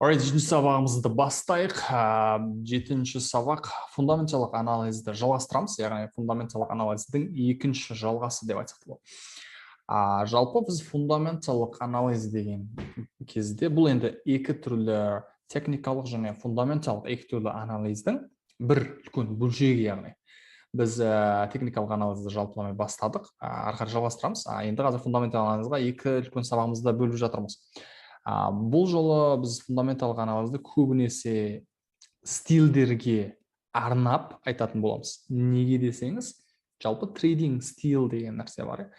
Жетінші сабағымызды бастайық. Жетінші сабақ фундаменталдық анализді жалғастырамыз, яғни фундаменталдық анализдің екінші жалғасы деп айтсақ болады. Жалпы біз фундаменталдық анализ деген кезде бұл енді екі түрлі техникалық және фундаменталдық екі түрлі анализдің бір үлкен бөлшегі, яғни біз техникалық анализді жалпыламай бастадық, ары қарай жалғастырамыз. Енді қазір фундаменталдық анализға екі үлкен сабағымызда бөліп жатырмыз. Бұл жолы біз фундаменталдық анализді көбінесе стилдерге арнап айтатын боламыз. Неге десеңіз, жалпы трейдинг стил деген нәрсе бар.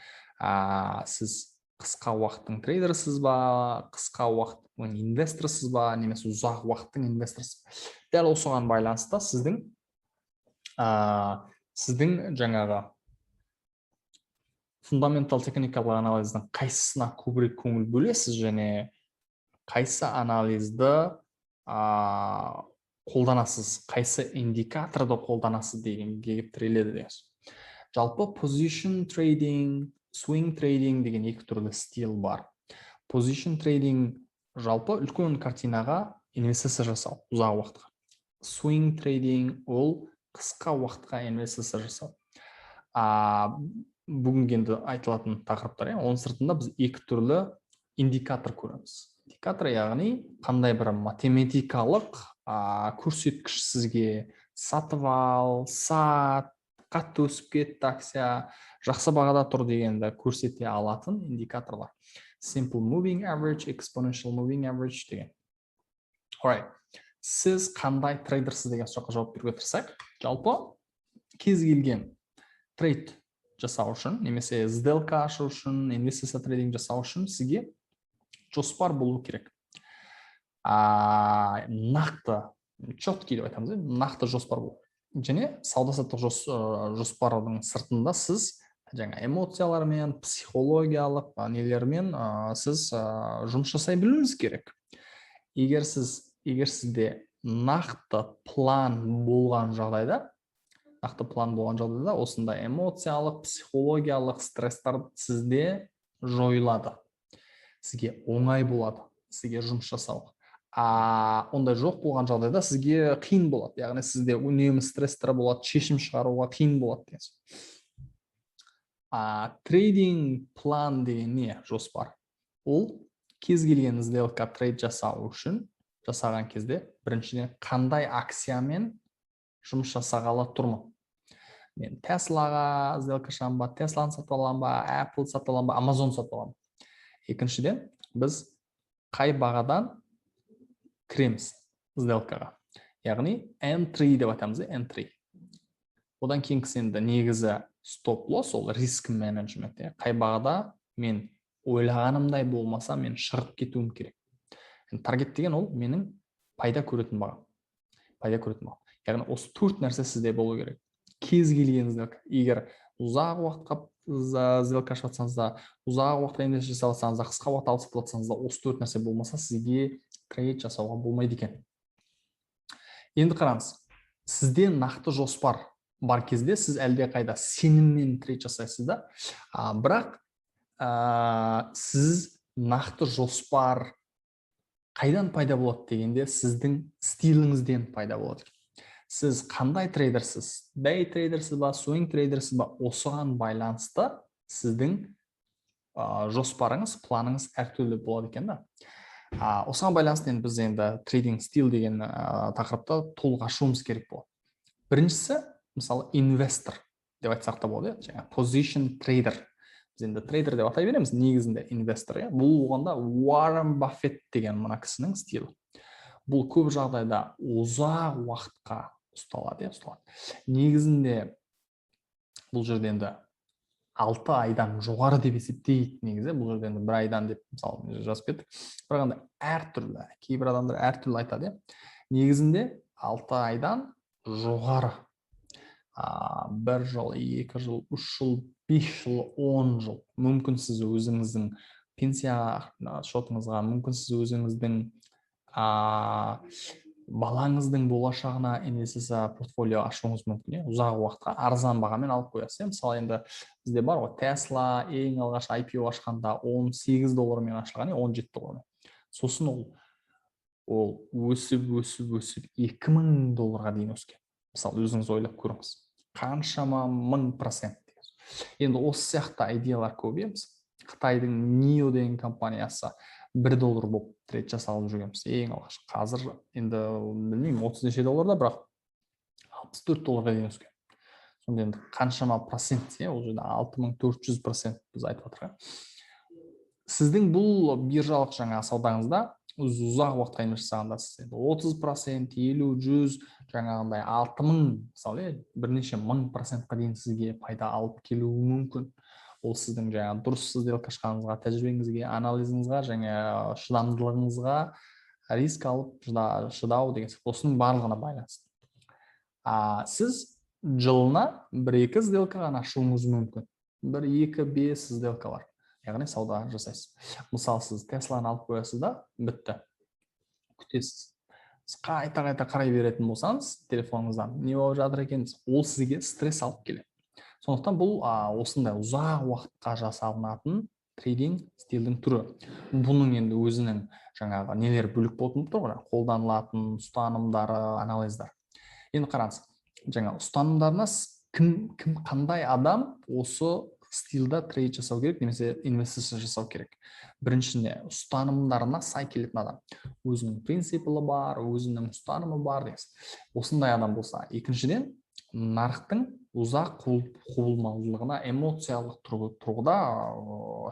Сіз қысқа уақыттың трейдерсіз ба, қысқа уақыттың инвесторсыз ба, немесе ұзақ уақыттың инвесторсыз ба? Дәл осыған байланысты сіздің жаңағы фундаментал техникалық анализдің қайсысына көбірек көңіл бөлесіз және қайсы анализді қолданасыз, қайсы индикаторды қолданасыз дегенге келіп тіреледі дегенсіз. Жалпы position trading, swing trading деген екі түрлі стил бар. Position trading жалпы үлкен картинаға инвестиция жасау, ұзақ уақытқа. Swing trading ол қысқа уақытқа инвестиция жасау. Бүгінгі енді айтылатын тақырыптар, оның сыртында біз екі түрлі индикатор көреміз. Индикатор яғни қандай бір математикалық көрсеткіш сізге сатып ал, сат, қатты өсіп кетті акция, жақсы бағада тұр дегенді көрсете алатын индикаторлар. Simple moving average, exponential moving average деген. Сіз қандай трейдерсіз деген сұраққа жауап беруге тырысайық. Жалпы кез келген трейд жасау үшін, немесе сделка ашу үшін, инвестиция трейдинг жасау үшін сізге жоспар болу керек. Нақты, четкий деп айтамыз, нақты жоспар болу. Және сауда-саттық жоспардың сыртында сіз жаңа эмоциялармен, психологиялық нелермен сіз жұмыс жасай білуіңіз керек. Егер сізде нақты план болған жағдайда, осында эмоциялық, психологиялық стресстер сізде жойылады. Сізге оңай болады, сізге жұмыс жасауға. Ондай жоқ болған жағдайда сізге қиын болады. Яғни сізде үнемі стресстер болады, шешім шығаруға қиын болады. Трейдинг план деген не? Жоспар. Ол кез келген сделка трейд жасау үшін жасаған кезде біріншіден қандай акциямен жұмыс жасағалы тұрмын. Мен Теслаға сделка ашамын ба, Тесланы сатып аламын ба, Apple сатып аламын ба, Amazon сатып аламын. Екіншіден, біз қай бағадан кіреміз сделкаға. Яғни N3 деп айтамыз, N3. Одан кейінгісі енді негізі стоп-лосс, ол риск менеджмент. Қай бағада мен ойлағанымдай болмаса, мен шығып кетуім керек. Таргет деген ол менің пайда көретін баға. Яғни осы төрт нәрсе сізде болу керек. Кез келген сделка. Егер ұзақ уақытқа сделка ашып жатсаңыз да, ұзақ уақытқа инвестиция жасап жатсаңыз да, қысқа уақытта алып сатып жатсаңыз да, осы төрт нәрсе болмаса, сізге трейд жасауға болмайды екен. Енді қараңыз, сізде нақты жоспар бар кезде сіз әлде қайда сеніммен трейд жасайсыз да, бірақ сіз нақты жоспар қайдан пайда болады дегенде сіздің стиліңізден пайда болады. Сіз қандай трейдерсіз? Day трейдерсіз ба, swing трейдерсіз ба? Осыған байланысты сіздің жоспарыңыз, планыңыз әртүрлі болады екен да. Осыған байланысты біз енді трейдинг стил деген тақырыпта толық ашуымыз керек болады. Біріншісі, мысалы, инвестор деп айтсақ та болады, position trader. Біз енді трейдер деп атай береміз, негізінде инвестор. Бұл оғанда Warren Buffett деген мына кісінің стилі. Бұл көп жағдайда ұзақ уақытқа ұсталады. Негізінде бұл жерде енді 6 айдан жоғары деп есептейді негізі. Бұл жерде енді 1 айдан деп мысалы жазып кеттік. Бірақ енді әртүрлі, кейбір адамдар әртүрлі айтады. Негізінде 6 айдан жоғары. 1 жыл, 2 жыл, 3 жыл, 5 жыл, 10 жыл. Мүмкін сіз өзіңіздің пенсия шотыңызға, мүмкін сіз өзіңіздің балаңыздың болашағына инвестиция портфолио ашуыңыз мүмкін. Ұзақ уақытқа арзан бағамен алып қоясыз. Мысалы енді бізде бар ғой, Tesla ең алғаш IPO ашқанда $18 ашылған, $17. Сосын ол ол өсіп 2000 долларға дейін өскен. Мысалы, өзіңіз ойлап көріңіз. Қаншама 1000%. Енді осы сияқты идеялар көп емес. Қытайдың NIO деген компаниясы $1 болып трейд жасалып жүргенбіз ең алғаш. Қазір енді білмеймін 30 неше долларда, бірақ $64 дейін өскен. Сонда енді қаншама процент, ол жерде 6400% біз айтып отырмыз. Сіздің бұл биржалық жаңа саудаңызда ұзақ уақытқа инвест жасағанда сіз 30%, 50, 100, жаңағындай 6000, мысалы, бірнеше 1000%-қа дейін сізге пайда алып келуі мүмкін. Ол сіздің жаңа дұрыс сделка ашқаныңызға, тәжірибеңізге, анализіңізға, жаңа шыдамдылығыңызға, риск алып шыдау деген сияқты, осының барлығына байланысты. Сіз жылына 1-2 сделка ғана ашуыңыз мүмкін. 1-2-5 сделкалар. Яғни сауда жасайсыз. Мысалы, сіз Тесланы алып қоясыз да, бітті. Күтесіз. Сіз қайта қарай беретін болсаңыз, телефоныңыздан не болып жатыр екен, ол сізге стресс алып келеді. Сондықтан бұл осындай ұзақ уақытқа жасалынатын трейдинг стилдің түрі. Бұның енді өзінің жаңағы нелер бөлік болып тұр ғой, қолданылатын ұстанымдары, анализдар. Енді қараңыз, жаңа ұстанымдарына кім қандай адам осы стилда трейд жасау керек, немесе инвестиция жасау керек. Біріншінде ұстанымдарына сай келетін адам. Өзінің принципі бар, өзінің ұстанымы бар деген. Осындай адам болса. Екіншіден, нарықтың ұзақ құбылмалылығына эмоциялық тұрғыда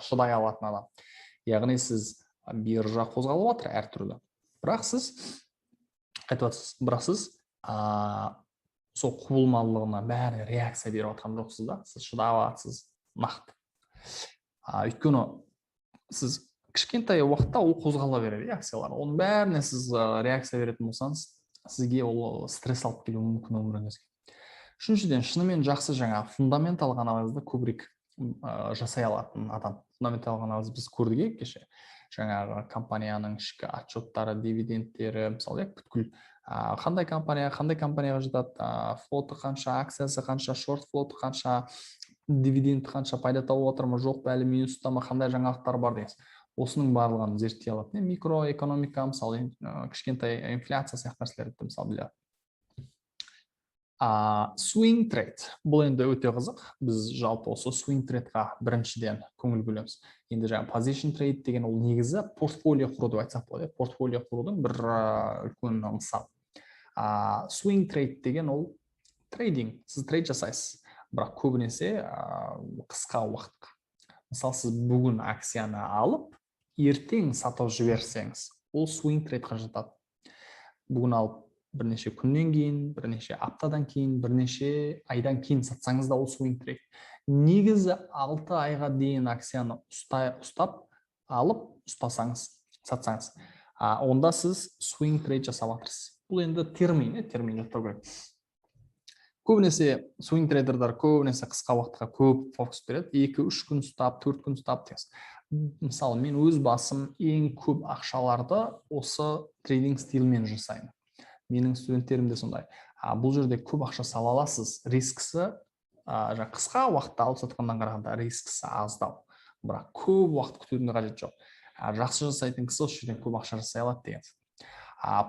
шыдай алатын адам. Яғни сіз биржа қозғалып жатыр әртүрлі. Бірақ сіз сол құбылмалылығына бәрі реакция беріп жатқан жоқсыз да, сіз шыдап жатсыз нақты. Өйткені сіз кішкентай уақытта ол қозғала береді, акциялар. Оның бәріне сіз реакция беретін болсаңыз, сізге ол стресс алып келуі мүмкін өміріңізге. Үшіншіден, шынымен жақсы жаңа фундаменталдық анализді көбірек жасай алатын адам. Фундаменталдық анализ біз көрдік кеше. Жаңағы компанияның ішкі отчеттары, дивидендтері, мысалы, бүткіл қандай компанияға жатады, флоты қанша, акциясы қанша, шорт флоты қанша, дивиденд қанша, пайда тауып отыр ма, жоқ па, әлі минуста ма, қандай жаңалықтар бар деген. Осының барлығын зерттей алады. Микроэкономика, мысалы, кішкентай инфляция сияқты нәрселерді мысалы біледі. Swing trade. Бұл енді өте қызық. Біз жалпы осы swing tradeға біріншіден көңіл бөлеміз. Енді жаңа position trade деген ол негізі портфолио құруды айтсақ болады. Портфолио құрудың бір үлкен мысал. Swing trade деген ол трейдинг. Сіз трейд жасайсыз, бірақ көбінесе қысқа уақытқа. Мысалы, сіз бүгін акцияны алып, ертең сатып жіберсеңіз, ол swing tradeға жатады. Бүгін алып бірнеше күннен кейін, бірнеше аптадан кейін, бірнеше айдан кейін сатсаңыз да ол swing trade. Негізі 6 айға дейін акцияны ұстап, алып, ұстасаңыз, сатсаңыз, онда сіз swing trade жасап жатырсыз. Бұл енді термин жаттау керек. Көбінесе swing трейдерлер көбінесе қысқа уақытқа көп фокус береді. 2-3 күн ұстап, 4 күн ұстап деген. Мысалы, мен өз басым ең көп ақшаларды осы трейдинг стилмен жасаймын. Менің студенттерім де сондай. Бұл жерде көп ақша сала аласыз. Рискісі қысқа уақытта алып сатқаннан қарағанда рискісі аздау. Бірақ көп уақыт күтудің қажеті жоқ. Жақсы жасайтын кісі осы жерден көп ақша жасай алады деген.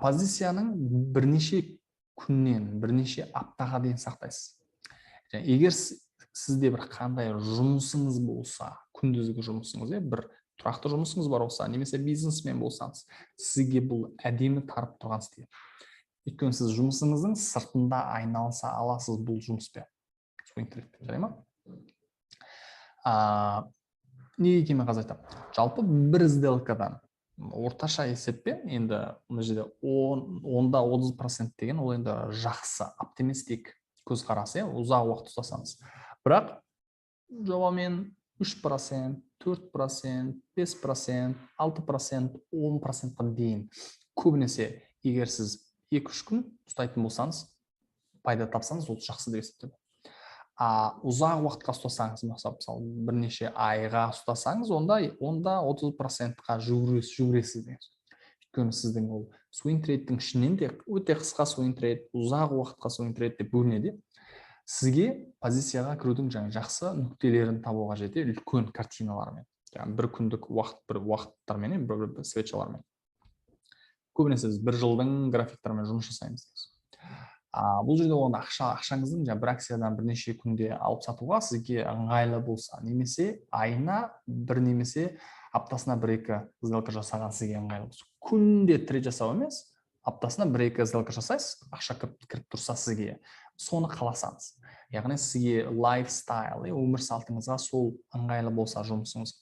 Позицияның бірнеше күннен, бірнеше аптаға дейін сақтайсыз. Егер сізде бір қандай жұмысыңыз болса, күндізгі жұмысыңыз, бір тұрақты жұмысыңыз бар болса, немесе бизнесмен болсаңыз, сізге бұл әдемі тарып тұрған стиль. Өйткені сіз жұмысыңыздың сыртында айналыса аласыз бұл жұмыспен. Жарай ма? Неге екенін қазір айтамын. Жалпы бір сделкадан орташа есеппен енді мына жерде 10-30% деген ол енді жақсы, оптимистик көзқарас, ұзақ уақыт ұстасаңыз. Бірақ жобамен 3%, 4%, 5%, 6%, 10%-қа дейін көбінесе егер сіз 2-3 күн ұстайтын болсаңыз, пайда тапсаңыз, ол жақсы деп есептеледі. Ұзақ уақытқа ұстасаңыз, мысалы, бірнеше айға ұстасаңыз, онда 30%-қа жүгіресіз деген. Өйткені сіздің ол swing трейдтің ішінен де өте қысқа swing трейд, ұзақ уақытқа swing трейд деп бөлінеді. Сізге позицияға кірудің жақсы нүктелерін табуға жете үлкен картиналармен, бір күндік уақыттармен, бір свечалармен. көбінесе біз 1 жылдың графиктарымен жұмыс жасаймыз. Бұл жерде онда ақшаңыздың бір акциядан бірнеше күнде алып сатуға сізге ыңғайлы болса, немесе айына бір немесе аптасына 1-2 сделка жасаған сізге ыңғайлы болса. Күнде трейд жасау емес, аптасына 1-2 сделка жасайсыз, ақша кіріп тұрса сізге, соны қаласаңыз. Яғни сізге лайфстайл, өмір салтыңызға сол ыңғайлы болса жұмысыңыз.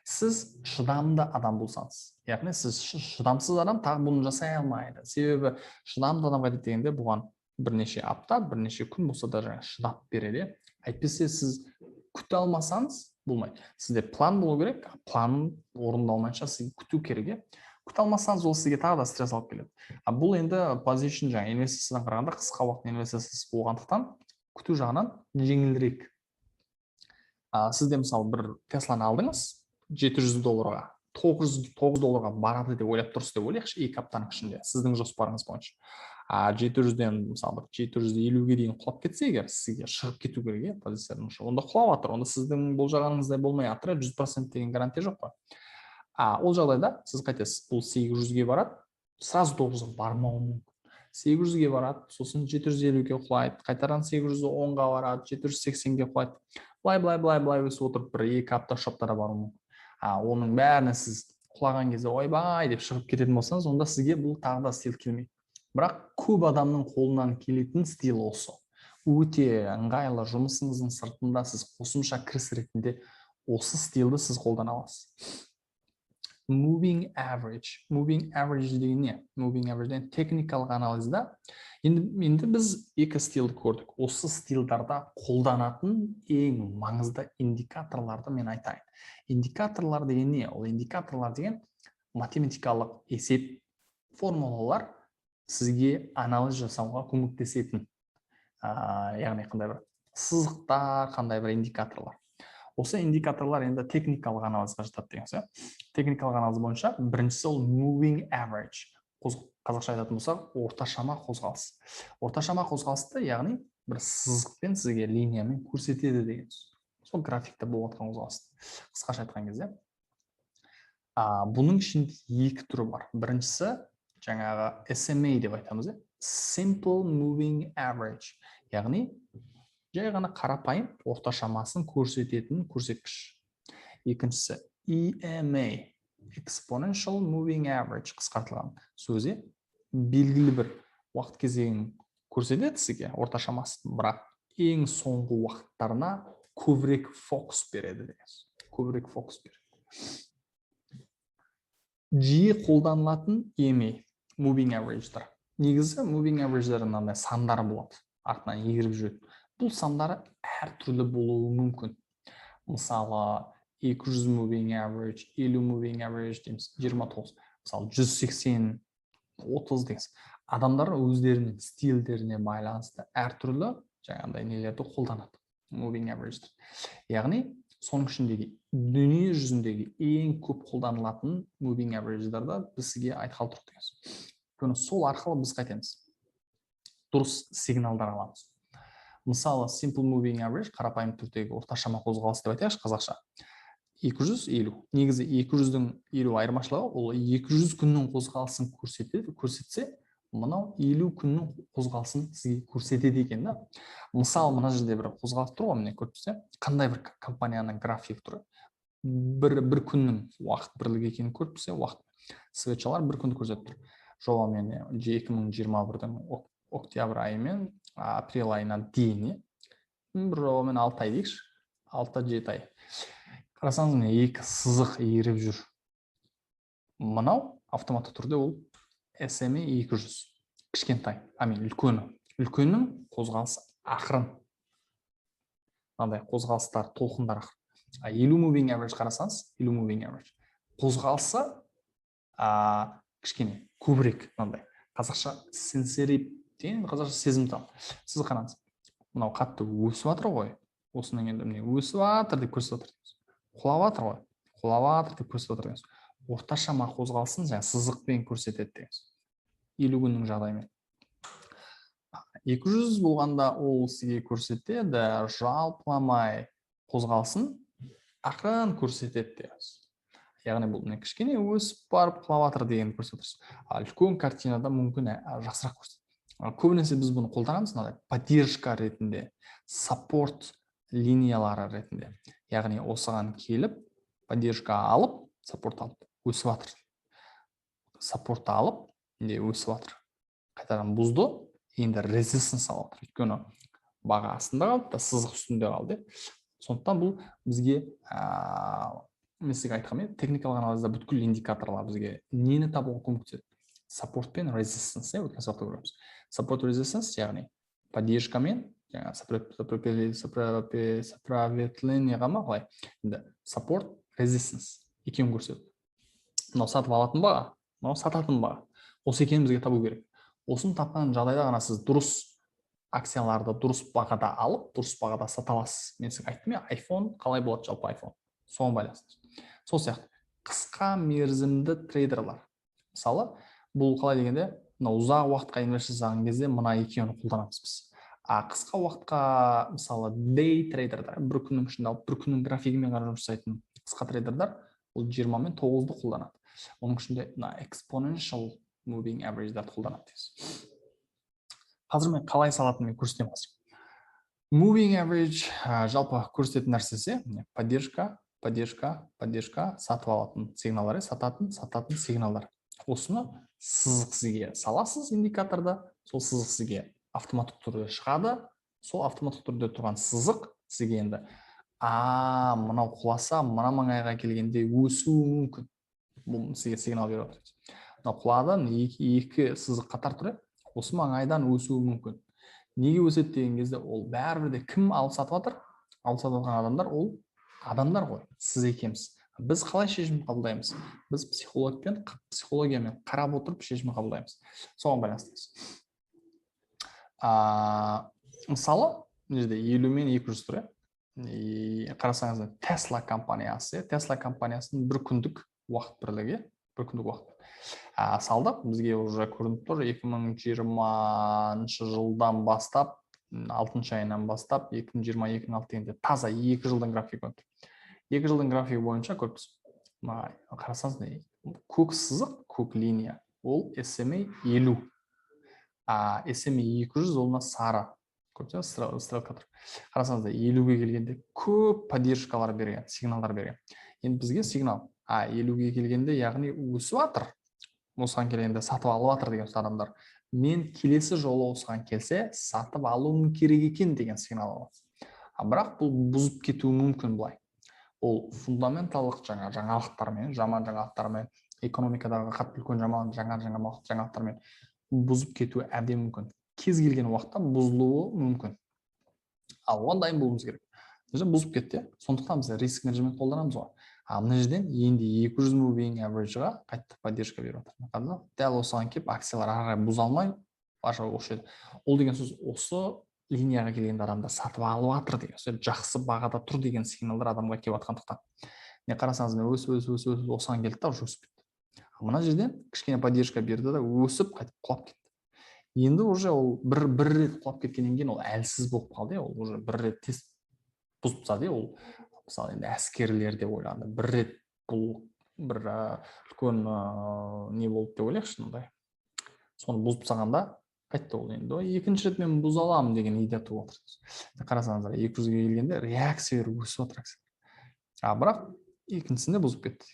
Сіз шыдамды адам болсаңыз, яғни сіз шыдамсыз адам тағы бұны жасай алмайды. Себебі шыдамды адамға дегенде бұған бірнеше апта, бірнеше күн болса да шыдап береді. Әйтпесе сіз күте алмасаңыз болмайды. Сізде план болу керек, план орындалмайынша сіз күту керек. Күте алмасаңыз ол сізге тағы да стресс алып келеді. Бұл енді позишн инвестициядан қарағанда қысқа уақыт инвестициясы болғандықтан күту жағынан жеңілірек. Сізде мысалы бір Тесланы алдыңыз, $700, $900 барады деп ойлап тұрсыз деп ойлайықшы, 2 аптаның ішінде сіздің жоспарыңыз бойынша. 700-ден мысалы 750-ге дейін құлап кетсе егер, сізге шығып кету керек, позицияның онда құлап жатыр, онда сіздің болжағаныңыздай болмай жатыр, 100% деген гарантия жоқ қой. Ол жағдайда сіз қайтесіз, бұл 800-ге барады, сразу 900-ға бармауы мүмкін. 800-ге барады, сосын 750-ге құлайды, қайтадан 810-ға барады, 780-ге құлайды. Былай өсіп отырып, 1-2 апта шоптара баруы мүмкін. Оның бәріне сіз құлаған кезде ойбай деп шығып кететін болсаңыз, онда сізге бұл тағы да стил келмейді. Бірақ көп адамның қолынан келетін стил осы. Өте ыңғайлы жұмысыңыздың сыртында сіз қосымша кіріс ретінде осы стилді сіз қолдана аласыз. Moving average деген не? Moving average техникалық анализда енді біз екі стилді көрдік. Осы стилдарда қолданатын ең маңызды индикаторларды мен айтайын. Индикаторлар деген не? Ол индикаторлар деген математикалық есеп формулалар сізге анализ жасауға көмектесетін. Яғни қандай бір сызықтар, қандай бір индикаторлар. Осы индикаторлар енді техникалық анализға жатады деген сөз. Техникалық анализ бойынша біріншісі ол moving average. Қазақша айтатын болсақ, орташама қозғалыс. Орташама қозғалысты, яғни бір сызықпен сізге линиямен көрсетеді деген сөз. Сол графикте болып жатқан қозғалысты. Қысқаша айтқан кезде, бұның ішінде екі түрі бар. Біріншісі жаңағы SMA деп айтамыз, simple moving average, яғни жай ғана қарапайым орташамасын көрсететін көрсеткіш. Екіншісі EMA, exponential moving average қысқартылған сөзі, белгілі бір уақыт кезегін көрсетеді сізге орташамасын, бірақ ең соңғы уақыттарына көбірек фокус береді деген. Көбірек фокус береді. Жиі қолданылатын EMA, moving average'дар. Негізі moving average'дардың мынандай сандары болады, артынан егеріп жүреді. Бұл сандары әр түрлі болуы мүмкін. Мысалы, 200 moving average, 50 moving average дейміз, 29. Мысалы, 180, 30 дейміз. Адамдар өздерінің стилдеріне байланысты әр түрлі жаңағындай нелерді қолданады. Moving average. Яғни, соның ішіндегі дүние жүзіндегі ең көп қолданылатын moving average-дарды біз сізге айтқалы тұрық дейміз. Сол арқылы біз қайтеміз. Дұрыс сигналдар аламыз. Мысалы, simple moving average, қарапайым түрдегі орташама қозғалыс деп айтайықшы қазақша. 250. Негізі 200-дің 50 айырмашылығы, ол 200 күннің қозғалысын көрсетсе, мынау 50 күннің қозғалысын сізге көрсетеді екен да. Мысалы, мына жерде бір қозғалыс тұр ғой, міне көрсетсе, қандай бір компанияның график тұры. Бір күннің уақыт бірлігі екенін көрсетсе, уақыт свечалар бір күнді көрсетіп тұр. Жоба мен 2021-дің октябрь айы мен апрель айына дейін, бір жобамен 6 ай дейікші, 6-7 ай. Қарасаңыз, міне екі сызық иіріп жүр. Мынау автоматты түрде ол SMA 200. Кішкентай, үлкені. Үлкеннің қозғалысы ақырын. Мынандай қозғалыстар, толқындар ақырын. 50 moving average қарасаңыз, 50 moving average. Қозғалысы кішкене, көбірек. Мынандай қазақша сенсорий деген қазақша сезімтал. Сіз қараңыз. Мынау қатты өсіп жатыр ғой. Осының енді міне өсіп жатыр деп көрсетіп жатыр. Құлап жатыр ғой. Құлап жатыр деп көрсетіп жатыр. Орташама қозғалысын жаңа сызықпен көрсетеді деген. 50 күннің жағдайымен. 200 болғанда ол сізге көрсетеді, жалпыламай қозғалысын ақырын көрсетеді деген. яғни бұл міне кішкене өсіп барып құлап жатыр дегенді көрсетіп отырсыз. Ал үлкен картинада мүмкін жақсырақ көрсетеді. Көбінесе біз бұны қолданамыз мынандай поддержка ретінде, саппорт линиялары ретінде. Яғни осыған келіп, поддержка алып, саппорт алып, өсіп жатыр. Саппорт алып, өсіп жатыр. Қайтадан бұзды, енді резистанс алып жатыр. Өйткені баға астында қалды да сызық үстінде қалды. Сондықтан бұл бізге мен сізге айтқанмен техникалық анализда бүткіл индикаторлар бізге нені табуға көмектеседі? Саппорт пен резистанс, өткен сабақта көреміз. Саппорт резистанс, яғни поддержка мен сопротивлениеға ма қалай? Енді саппорт резистанс екеуін көрсетеді. Мынау сатып алатын баға, мынау сататын баға. Осы екенін бізге табу керек. Осыны тапқан жағдайда ғана сіз дұрыс акцияларды дұрыс бағада алып, дұрыс бағада сата аласыз. Мен сізге айттым, iPhone қалай болады жалпы iPhone? Соған байланысты. Сол сияқты қысқа мерзімді трейдерлар. Мысалы, бұл қалай дегенде, ұзақ уақытқа инвест жасаған кезде мына екеуін қолданамыз біз. Қысқа уақытқа, мысалы, day трейдердар, бір күннің ішінде алып, бір күннің графигімен ғана жұмыс жасайтын қысқа трейдердар, ол 20 мен 9-ды қолданады. Оның ішінде exponential moving average-дарды қолданады. Қазір мен қалай салатынын көрсетемін қазір. Moving average жалпы көрсететін нәрсесі, поддержка, сатып алатын сигналдар, сататын сигналдар. Осыны сызық сізге саласыз индикаторда, сол сызық сізге автоматтық түрде шығады. Сол автоматтық түрде тұрған сызық сізге енді мынау құласа, мына маңайға келгенде өсуі мүмкін. Бұл сізге сигнал беріп отыр. Мынау құладан екі сызық қатар тұр, осы маңайдан өсуі мүмкін. Неге өседі деген кезде ол бәрібір де кім алып сатып жатыр? Алып сатып жатқан адамдар ол адамдар ғой, сіз екенбіз. Біз қалай шешім қабылдаймыз? Біз психологиямен қарап отырып шешім қабылдаймыз. Соған байланысты. Мысалы, мына жерде 50 мен 200 тұр. Қарасаңыз, Tesla компаниясы, бір күндік уақыт бірлігі, бір күндік уақыт. Салдық, бізге уже көрініп тұр, 2020 жылдан бастап, 6 айынан бастап, 2022-6 дегенде таза 2 жылдың графигі өтті. 2 жылдың графигі бойынша көріпсіз. Қарасаңыз, көк сызық, көк линия, ол SMA 50. SMA 200 олына сары. Көріпсіз, стрелка тұр. Қарасаңыз, 50-ге келгенде көп поддержкалар берген, сигналдар берген. Енді бізге сигнал 50-ге келгенде, яғни өсіп жатыр. Осыған келгенде сатып алып жатыр деген адамдар. Мен келесі жолы осыған келсе, сатып алуым керек екен деген сигнал алады. Бірақ бұл бұзып кетуі мүмкін былай. Ол фундаменталдық жаңалықтармен, жаман жаңалықтармен, экономикадағы қатты үлкен жаңалықтармен бұзып кетуі әбден мүмкін. Кез келген уақытта бұзылуы мүмкін. Ал оған дайын болуымыз керек. Бұзып кетті, сондықтан біз риск менеджмент қолданамыз ғой. Мына жерден енді 200 moving average-ға қайтты поддержка беріп отыр. Дәл осыған келіп, акциялар ары бұза алмай, ошеді. Ол деген сөз, осы линияға келгенде адамдар сатып алып жатыр деген сөз, жақсы бағада тұр деген сигналдар адамға келіп жатқандықтан. Не қарасаңыз, өсіп осыған келді да өсіп кетті. Мына жерден кішкене поддержка берді да өсіп қайтып құлап кетті. Енді уже ол бір рет құлап кеткеннен кейін ол әлсіз болып қалды, ол уже бір рет тез бұзып тастады, ол мысалы енді әскерлер деп ойланды. Бір рет бұл бір үлкен не болды деп ойлайықшы, мындай. Соны бұзып тастағанда қайтты ол енді. Екінші рет мен бұза аламын деген идея туып отыр. Қарасаңыздар, 200-ге келгенде реакция беріп өсіп отыр. Бірақ екіншісінде бұзып кетті.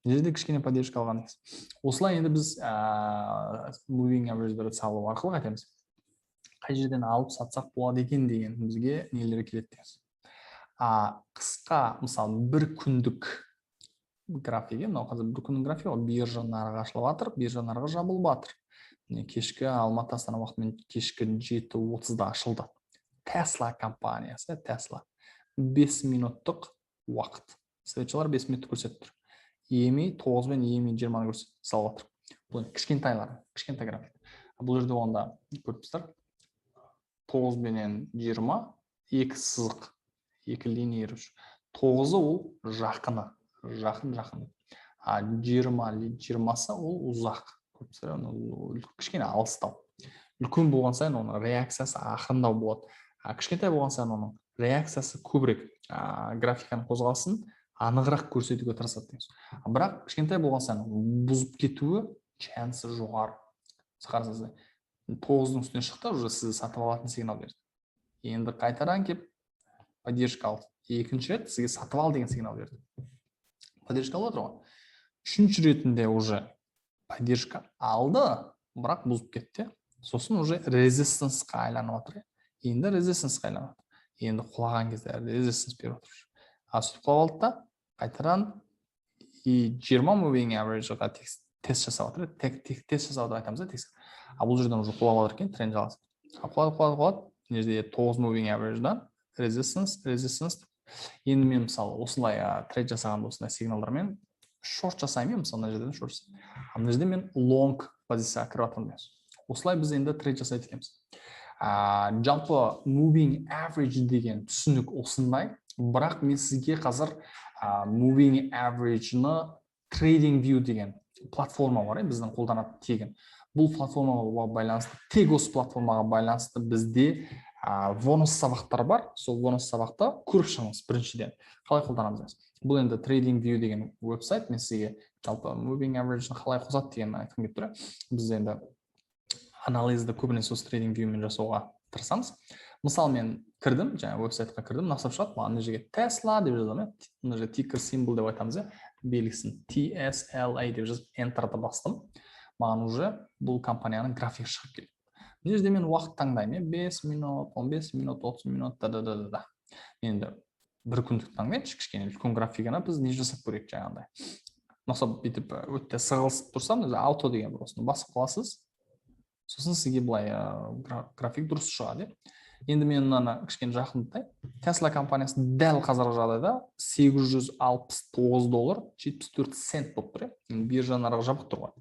Мына жерде кішкене поддержка алған. Осылай енді біз moving average-дерді салу арқылы қайтеміз. Қай жерден алып сатсақ болады екен деген бізге нелері келеді дейміз. Қысқа, мысалы, бір күндік графигі, мынау қазір бір күннің графигі, биржа нарығы ашылып жатыр, биржа нарығы жабылып жатыр. Кешкі Алматы Астана уақытымен кешкі 7:30-да ашылды. Tesla компаниясы, Tesla 5 минуттық уақыт. Светчалар 5 минутты көрсетіп тұр. EMA 9 мен EMA 20-ны салып жатыр. Бұл кішкентайлар, кішкентай график. Бұл жерде онда көріпсіздер. 9 менен 20, екі сызық. Екі линия еріп жүр. 9-ы ол жақын. 20-сы ол ұзақ. Кішкене алыстау. Үлкен болған сайын оның реакциясы ақырындау болады. Кішкентай болған сайын оның реакциясы көбірек. Графиканың қозғалысын анығырақ көрсетуге тырысады деген сөз. Бірақ кішкентай болған сайын бұзып кетуі шансы жоғары. Қарасаңыз 9-ның үстіне шықты, уже сізді сатып алатын сигнал берді. Енді қайтадан келіп поддержка алды. Екінші рет сізге сатып ал деген сигнал берді. Поддержка алып отыр ғой. Үшінші ретінде уже поддержка алды, бірақ бұзып кетті. Сосын уже резистенсқа айланып отыр. Енді резистенсқа айланып отыр. Енді құлаған кезде резистенс беріп отыр. Сөйтіп қалып алды да, қайтадан 20 moving average-ға тест жасап отыр. Тест жасап отыр айтамыз да, бұл жерден уже құлап отыр екен, тренд жалғасып. Құлады. Мына жерде 9 moving average-дан resistance. Енді мен мысалы осылай трейд жасағанда осындай сигналдармен шорт жасаймын, мысалы мына жерден шорт жасаймын. Мына жерде мен long позицияға кіріп жатырмын. Осылай біз енді трейд жасайды екенбіз. Жалпы moving average деген түсінік осындай, бірақ мен сізге қазір moving average-ны TradingView деген платформа бар, біздің қолданатын тегін. Бұл платформаға байланысты, тек осы платформаға байланысты бізде бонус сабақтар бар. Сол бонус сабақта көріп шығыңыз біріншіден. Қалай қолданамыз? Бұл енді TradingView деген веб-сайт. Мен сізге жалпы moving average-ны қалай қосады деген айтқым келіп тұр. Біз енді анализді көбінесе осы TradingView-мен жасауға тырысамыз. Мысалы мен кірдім, жаңа веб-сайтқа кірдім, насып шығады, маған мына жерге Tesla деп жазамын. Мына жерге ticker symbol деп айтамыз, белгісін TSLA деп жазып Enter-ды бастым. Маған уже бұл компанияның графигі шығып келді. Мына жерде мен уақыт таңдаймын, 5 минут, 15 минут, 30 минут, да. Енді бір күндік таңдайыншы, кішкене үлкен графиганы біз не жасап көрейік жаңағындай. Мысалы бүйтіп өтте сығылысып тұрсам, ауто деген бір осыны басып қаласыз. Сосын сізге былай график дұрыс шығады. Енді мен мынаны кішкене жақындатайын. Tesla компаниясы дәл қазіргі жағдайда $869 74 цент болып тұр. Биржа нарығы жабық тұр ғой.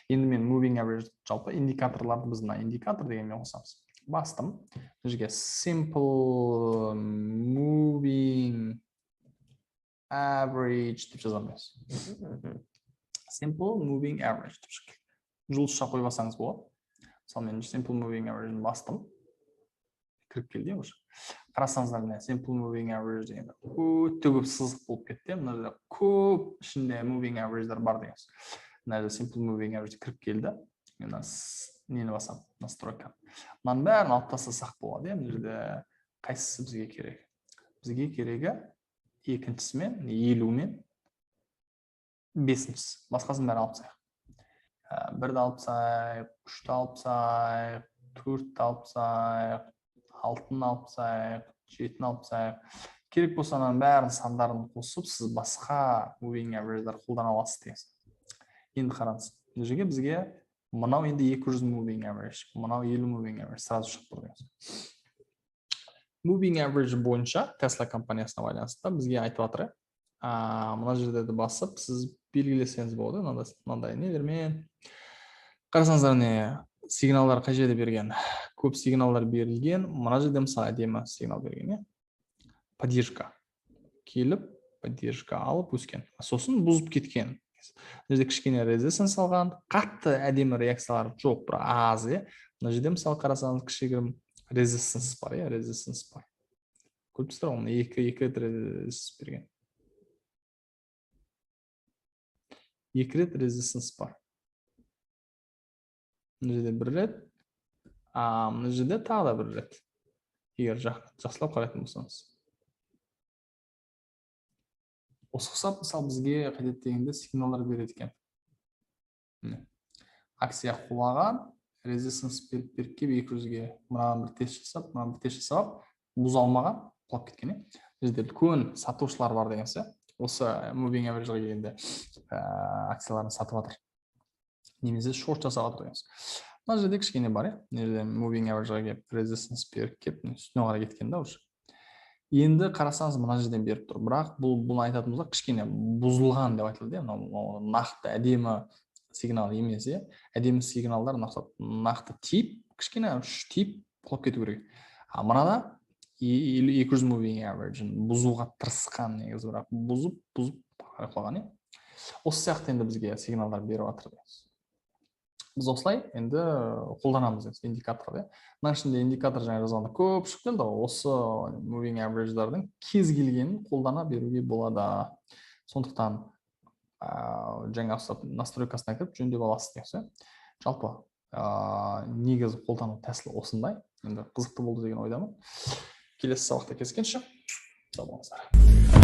Енді мен moving average жалпы индикаторларды біз мына индикатор дегенмен қосамыз. Бастым. Жерге simple moving average деп жазамыз. Simple moving average деп шығады. Жұлдызша қойып алсаңыз болады. Мысалы мен simple moving average-ні бастым. Кіріп келді уже. Қарасаңыздар, міне simple moving average дегенде өте көп сызық болып кетті. Мына жерде көп ішінде moving average-дар бар деген. Мына жерде simple moving average кіріп келді. Мен нені басамын? Настройка. Мынаның бәрін алып тастасақ болады. Мына жерде қайсысы бізге керек? Бізге керегі екіншісімен, 50-мен 5-шісі. Басқасын бәрін алып тастайық. 1-ді алып тастайық, 3-ті алып тастайық, 4-ті алып тастайық, 6-ны алып тастайық, 7-ні алып тастайық. Керек болса ананың бәрін сандарын қосып, сіз басқа moving average-дар қолдана аласыз деген. Енді қараңыз. Мына жерге бізге мынау енді 200 moving average, мынау 50 moving average сразу шығып тұр деген. Moving average бойынша Tesla компаниясына байланысты бізге айтып жатыр. Мына жерде басып, сіз белгілесеңіз болады, мынандай нелермен. Қарасаңыздар, не сигналдар қай жерде берген? Көп сигналдар берілген. Мына жерде мысалы әдемі сигнал берген, поддержка. Келіп, поддержка алып өскен. Сосын бұзып кеткен. Мына жерде кішкене резистенс алған, қатты әдемі реакциялар жоқ, бір аз. Мына жерде мысалы қарасаңыз кішігірім резистенс бар, резистенс бар. Көрдіңіздер, оны екі рет резистенс берген. 2 рет резистенс бар. Мына жерде 1 рет, мына жерде тағы да 1 рет. Егер жақсылап қарайтын болсаңыз. Осы ұқсап, мысалы бізге қажет дегенде сигналдар береді екен. Акция құлаған, резистенс беріп келіп 200-ге мынаған бір тест жасап, бұза алмаған, құлап кеткен. Мына жерде үлкен сатушылар бар дегенсе, осы moving average-ға келгенде акцияларын сатып жатыр. Немесе шорт жасап жатыр дегенсіз. Мына жерде кішкене бар, мына жерде moving average-ға келіп, резистенс беріп келіп, үстіне қарай кеткен да уже. Енді қарасаңыз мына жерден беріп тұр. Бірақ бұны айтатынымызда кішкене бұзылған деп айтылды. Нақты әдемі сигнал емес. Әдемі сигналдар нақты тип, кішкене 3 тип құлап кету керек. Мынада 200 moving average-ін бұзуға тырысқан негізі, бірақ бұзып қалған. Осы сияқты енді бізге сигналдар беріп жатыр. біз осылай енді қолданамыз индикаторды. Мына ішінде индикатор жаңа жазғанда көп шығып келді, осы moving average'дардың кез келгенін қолдана беруге болады. Сондықтан жаңа настройкасына кіріп жөндеп аласыз деген. Жалпы негізі қолдану тәсілі осындай. Енді қызықты болды деген ойдамын. Келесі сабақта кездескенше сау болыңыздар.